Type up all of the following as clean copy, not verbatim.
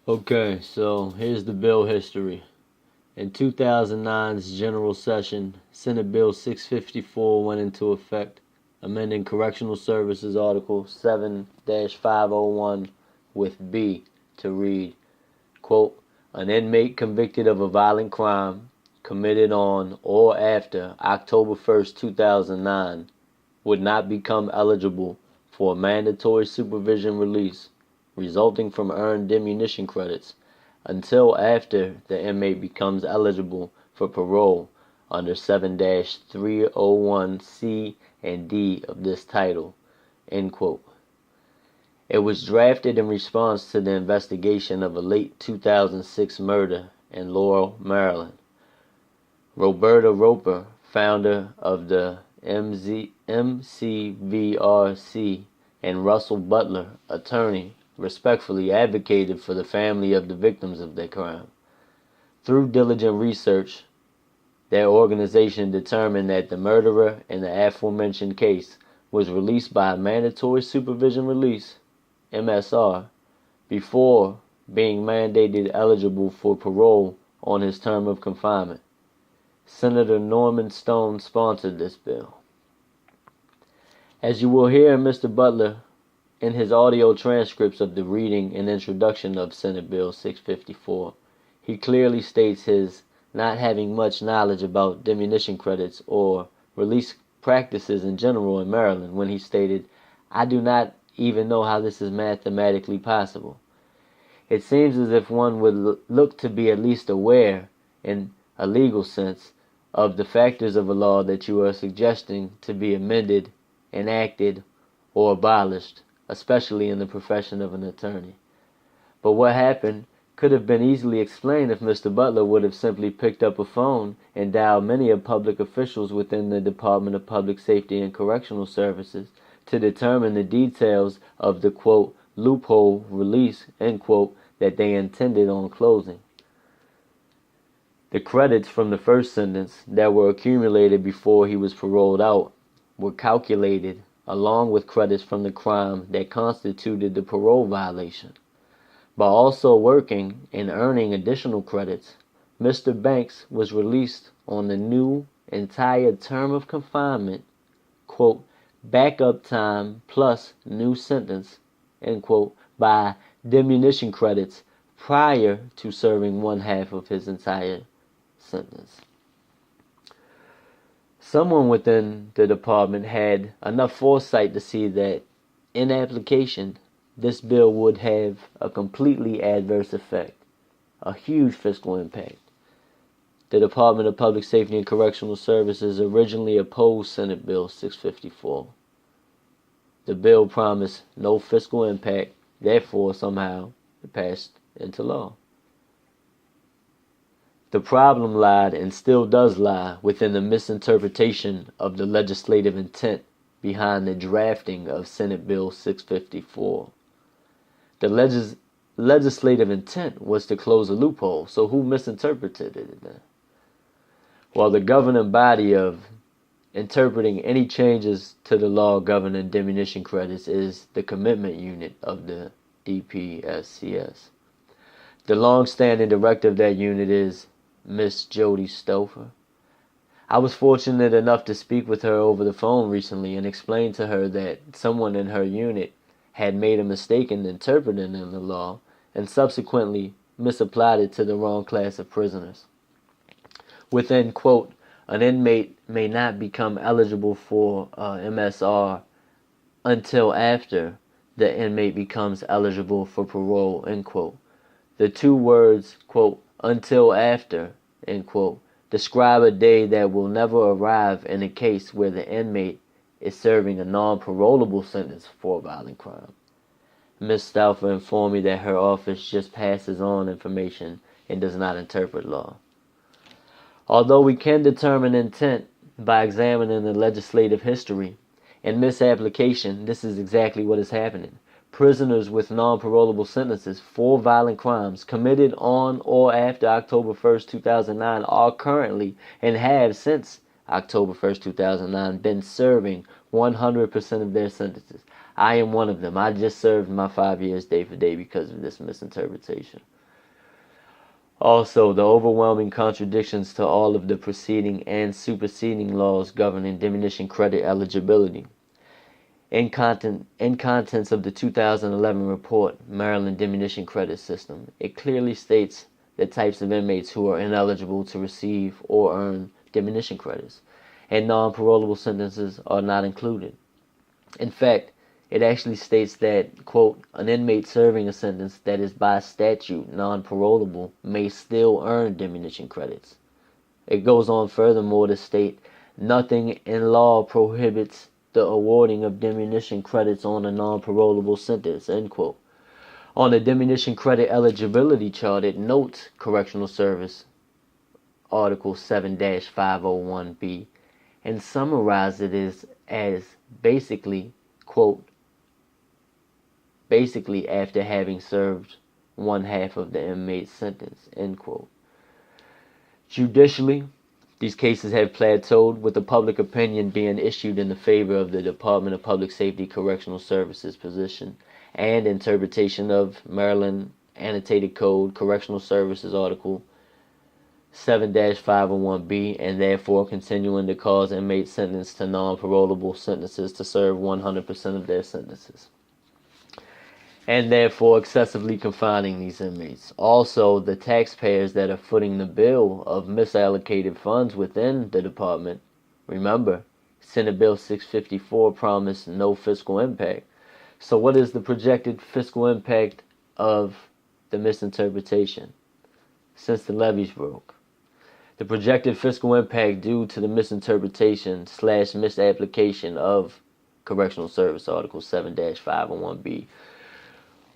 Okay, so here's the bill history. In 2009's General Session, Senate Bill 654 went into effect, amending Correctional Services Article 7-501 with B to read, quote, an inmate convicted of a violent crime committed on or after October 1st, 2009 would not become eligible for a mandatory supervision release resulting from earned diminution credits until after the inmate becomes eligible for parole under 7-301C and D of this title. End quote. It was drafted in response to the investigation of a late 2006 murder in Laurel, Maryland. Roberta Roper, founder of the MCVRC, and Russell Butler, attorney, respectfully advocated for the family of the victims of their crime. Through diligent research, their organization determined that the murderer in the aforementioned case was released by a mandatory supervision release, MSR, before being mandated eligible for parole on his term of confinement. Senator Norman Stone sponsored this bill. As you will hear Mr. Butler in his audio transcripts of the reading and introduction of Senate Bill 654, he clearly states his not having much knowledge about diminution credits or release practices in general in Maryland when he stated, I do not even know how this is mathematically possible. It seems as if one would look to be at least aware, in a legal sense, of the factors of a law that you are suggesting to be amended, enacted, or abolished, especially in the profession of an attorney. But what happened could have been easily explained if Mr. Butler would have simply picked up a phone and dialed many of public officials within the Department of Public Safety and Correctional Services to determine the details of the, quote, loophole release, end quote, that they intended on closing. The credits from the first sentence that were accumulated before he was paroled out were calculated along with credits from the crime that constituted the parole violation. By also working and earning additional credits, Mr. Banks was released on the new entire term of confinement, quote, backup time plus new sentence, end quote, by diminution credits prior to serving one half of his entire sentence. Someone within the department had enough foresight to see that, in application, this bill would have a completely adverse effect, a huge fiscal impact. The Department of Public Safety and Correctional Services originally opposed Senate Bill 654. The bill promised no fiscal impact, therefore somehow it passed into law. The problem lied and still does lie within the misinterpretation of the legislative intent behind the drafting of Senate Bill 654. The legislative intent was to close a loophole, so who misinterpreted it then? Well, the governing body of interpreting any changes to the law governing diminution credits is the commitment unit of the DPSCS. The long-standing director of that unit is Miss Jody Stouffer. I was fortunate enough to speak with her over the phone recently and explain to her that someone in her unit had made a mistake in interpreting the law and subsequently misapplied it to the wrong class of prisoners. Within, quote, an inmate may not become eligible for MSR until after the inmate becomes eligible for parole, end quote. The two words, quote, until after, end quote, describe a day that will never arrive in a case where the inmate is serving a non-parolable sentence for a violent crime. Ms. Stouffer informed me that her office just passes on information and does not interpret law. Although we can determine intent by examining the legislative history, in misapplication, this is exactly what is happening. Prisoners with non-parolable sentences for violent crimes committed on or after October 1st, 2009 are currently and have since October 1st, 2009 been serving 100% of their sentences. I am one of them. I just served my 5 years day for day because of this misinterpretation. Also, the overwhelming contradictions to all of the preceding and superseding laws governing diminution credit eligibility. In contents of the 2011 report, Maryland Diminution Credit System, it clearly states the types of inmates who are ineligible to receive or earn diminution credits, and non-parolable sentences are not included. In fact, it actually states that, quote, an inmate serving a sentence that is by statute non-parolable may still earn diminution credits. It goes on furthermore to state, nothing in law prohibits the awarding of diminution credits on a non-parolable sentence, end quote. On the diminution credit eligibility chart, it notes Correctional Service Article 7-501B and summarizes it as basically, quote, basically after having served one half of the inmate's sentence, end quote. Judicially, these cases have plateaued, with the public opinion being issued in the favor of the Department of Public Safety Correctional Services position and interpretation of Maryland Annotated Code Correctional Services Article 7-501B, and therefore continuing to cause inmates sentenced to non-parolable sentences to serve 100% of their sentences, and therefore excessively confining these inmates. Also, the taxpayers that are footing the bill of misallocated funds within the department, remember, Senate Bill 654 promised no fiscal impact. So what is the projected fiscal impact of the misinterpretation since the levees broke? The projected fiscal impact due to the misinterpretation / misapplication of Correctional Service Article 7-501B,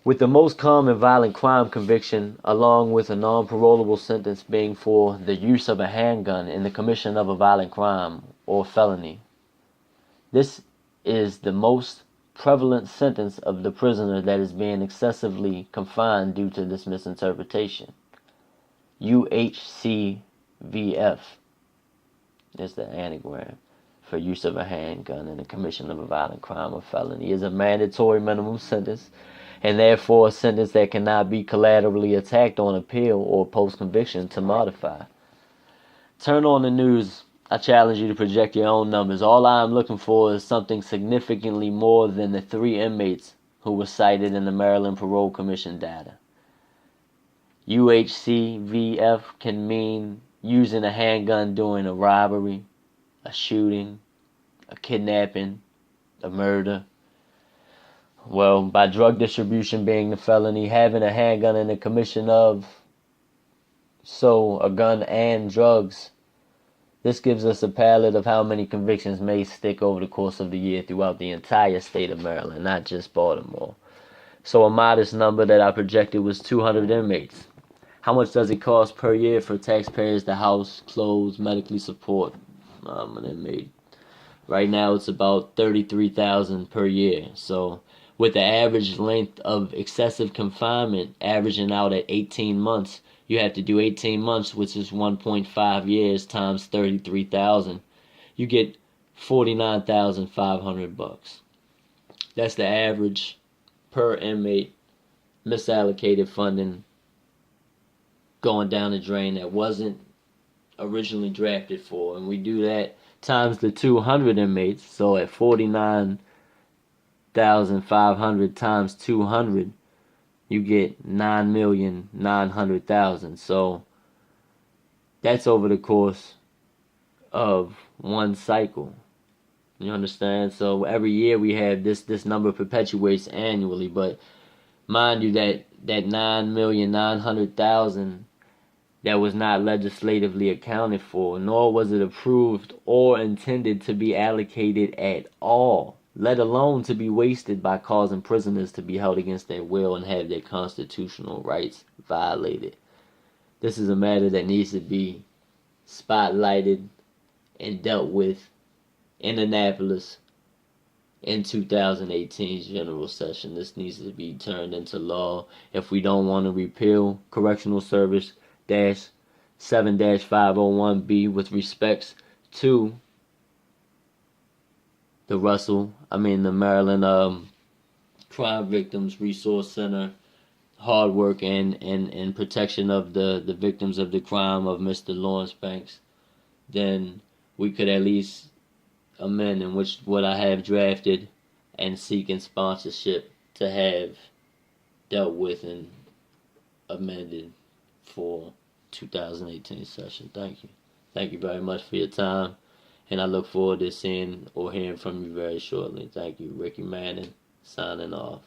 with the most common violent crime conviction, along with a non-parolable sentence, being for the use of a handgun in the commission of a violent crime or felony. This is the most prevalent sentence of the prisoner that is being excessively confined due to this misinterpretation. UHCVF is the anagram for use of a handgun in the commission of a violent crime or felony, is a mandatory minimum sentence, and therefore a sentence that cannot be collaterally attacked on appeal or post-conviction to modify. Turn on the news. I challenge you to project your own numbers. All I am looking for is something significantly more than the 3 inmates who were cited in the Maryland Parole Commission data. UHCVF can mean using a handgun during a robbery, a shooting, a kidnapping, a murder. Well, by drug distribution being the felony, having a handgun in the commission of, so a gun and drugs. This gives us a palette of how many convictions may stick over the course of the year throughout the entire state of Maryland, not just Baltimore. So a modest number that I projected was 200 inmates. How much does it cost per year for taxpayers to house, clothes, medically support an inmate? Right now it's about $33,000 per year. So with the average length of excessive confinement averaging out at 18 months, you have to do 18 months, which is 1.5 years times 33,000. You get $49,500. That's the average per inmate misallocated funding going down the drain that wasn't originally drafted for. And we do that times the 200 inmates, so at 49,500 times 200, you get 9,900,000. So that's over the course of one cycle. You understand? So every year we have this number perpetuates annually, but mind you that 9,900,000 that was not legislatively accounted for, nor was it approved or intended to be allocated at all, let alone to be wasted by causing prisoners to be held against their will and have their constitutional rights violated. This is a matter that needs to be spotlighted and dealt with in Annapolis in 2018's general session. This needs to be turned into law if we don't want to repeal Correctional Service 7-501B with respects to the Maryland Crime Victims Resource Center hard work and protection of the victims of the crime of Mr. Lawrence Banks, then we could at least amend in which what I have drafted and seeking sponsorship to have dealt with and amended for 2018 session. Thank you. Thank you very much for your time, and I look forward to seeing or hearing from you very shortly. Thank you. Ricky Manning, signing off.